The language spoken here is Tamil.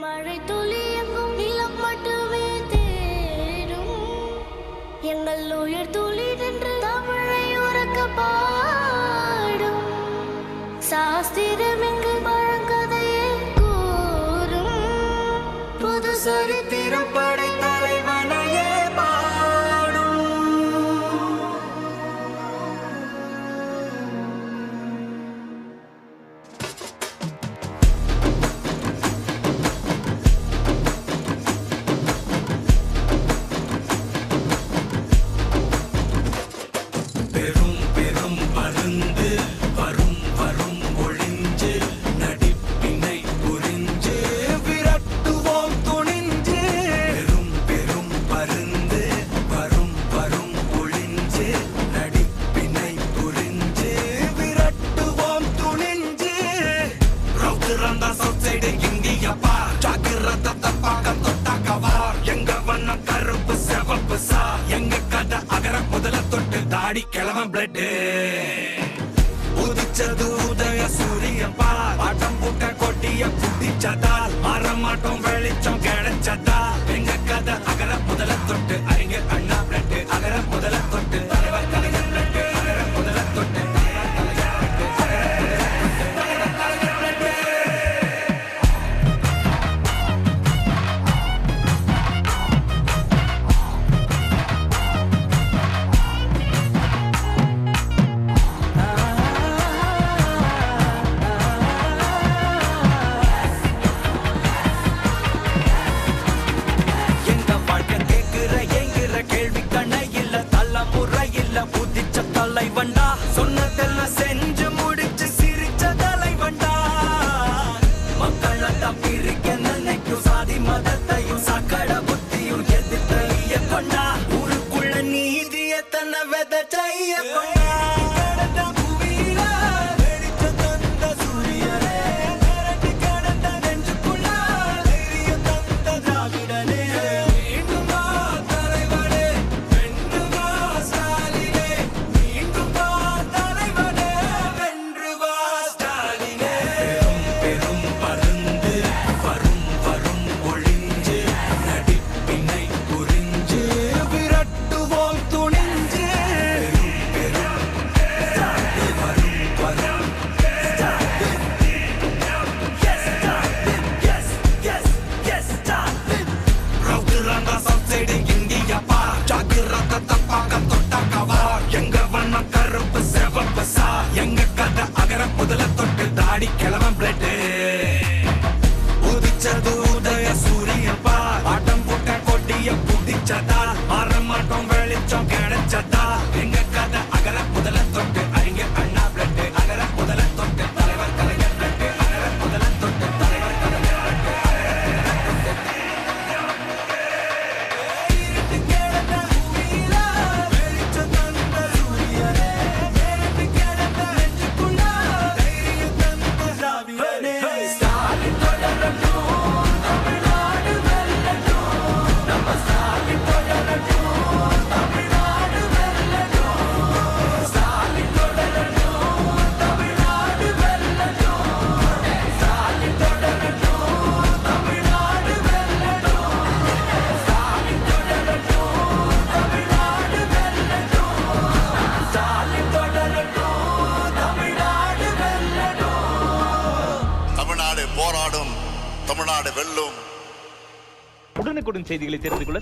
மழை துளி எங்கும் நிலம் மட்டுமே தேடும் எங்கள் உயிர் துளி நின்று தமிழை உறக்க பாடும் சாஸ்திரம் எங்கு பழங்கதையே கூறும் புது சரித்திரம் படை தலைவனையே பாடும். பெரும் பெரும் பருந்து வரும் வரும் ஒளிஞ்சு நடிப்பினை புரிஞ்சு விரட்டுவோம் துணிஞ்சு. பெரும் பெரும் பருந்து வரும் வரும் ஒளிஞ்சு நடிப்பினை புரிஞ்சு விரட்டுவோம் துணிஞ்சு. ரவுத்துறந்தா சவுத் சைடு இந்தியப்பா ஜாக்கிரத தப்பாக்க தொட்டாக்கவார். எங்க வண்ணம் கருப்பு செவப்பு சா எங்க கதை அகர முதல தொட்டு தாடி கிழவன் பிளட் உதிச்சது உதய சூரியன் பார். ஆட்டம் பூட்ட கொட்டிய புட்டிச்சதால் மாறமாட்டோம் வெளிச்சம் கிடைச்சதா. எங்க கதை அகர முதல தொட்டு அறிஞர் அண்ணா பிளட் அகர முதல தொட்டு தலைவர் கலைஞர் பிளட் அகர முதல தொட்டு எங்க வாழ்க்கை கேட்கிற எங்கிற கேள்வி கண்ண இல்ல தலைமுறை இல்ல புதிச்ச தலைவண்டா. சொன்னதெல்லாம் செஞ்சு முடிச்சு சிரிச்ச தலைவண்டா. மக்கள் பிரிக்க நினைக்கும் சாதி மதத்தையும் சக்கட புத்தியும் எதிர்த்தைய கொண்டா. ஊருக்குள்ள நீதிய தன்னை விதைச்சைய கொண்டா. கடந்த பூமியில வெடிச்ச தந்த சூரியனே மிரட்டி கடந்த நெஞ்சுக்குள்ள தைரியம் தந்த திராவிடனே. மீண்டும் வா தலைவனே வென்று வா ஸ்டாலினே. மீண்டும் வா தலைவனே வென்று வா ஸ்டாலினே. பெரும் பெரும் பருந்து வரும் வரும் ஒளிஞ்சு நடிப்பினை புரிஞ்சு விரட்டுவோம் துணிஞ்சு. பெரும் பெரும் வரும் வரும் ரவுத்துறந்தா சவுத் சைடு இந்தியப்பா ஜாக்கிரத தப்பாக்க தொட்டாக்கவார். எங்க வண்ணம் கருப்பு செவப்பு சா எங்க கதை அகர முதல தொட்டு தாடி கிழவன் பிளட் உதிச்சது உதய சூரியன் பார். ஆட்டம் போட்ட கொட்டிய புதிச்சதால் மாறமாட்டோம் வெளிச்சம் கிடைச்சதா. எங்க கதை அகர முதல தொட்டு அறிஞர் அண்ணா பிளட் அகர முதல தொட்டு தலைவர் கலைஞர் பிளட் அகர முதல தொட்டு தலைவர் கலைஞர் இருட்டு கிடந்த பூமியில வெளிச்சம் தந்த சூரியனே மிரட்டி கிடந்த நெஞ்சுக்குள்ள தைரியம் தந்த திராவிடனே. ஸ்டாலின் தொடரட்டும் தமிழ்நாடு வெல்லட்டும். நம்ம ஸ்டாலின் தொடரட்டும் தமிழ்நாடு வெல்லட்டும். ஸ்டாலின் தொடரட்டும் தமிழ்நாடு வெல்லட்டும். ஸ்டாலின் தொடரட்டும் தமிழ்நாடு வெல்லட்டும். ஸ்டாலின் தொடரட்டும் தமிழ்நாடு வெல்லட்டும். ஸ்டாலின் தொடரட்டும் தமிழ்நாடு வெல்லட்டும். தமிழ்நாடு போராடும், தமிழ்நாடு வெல்லும். உடனுக்குடன் செய்திகளை தெரிந்து கொள்ள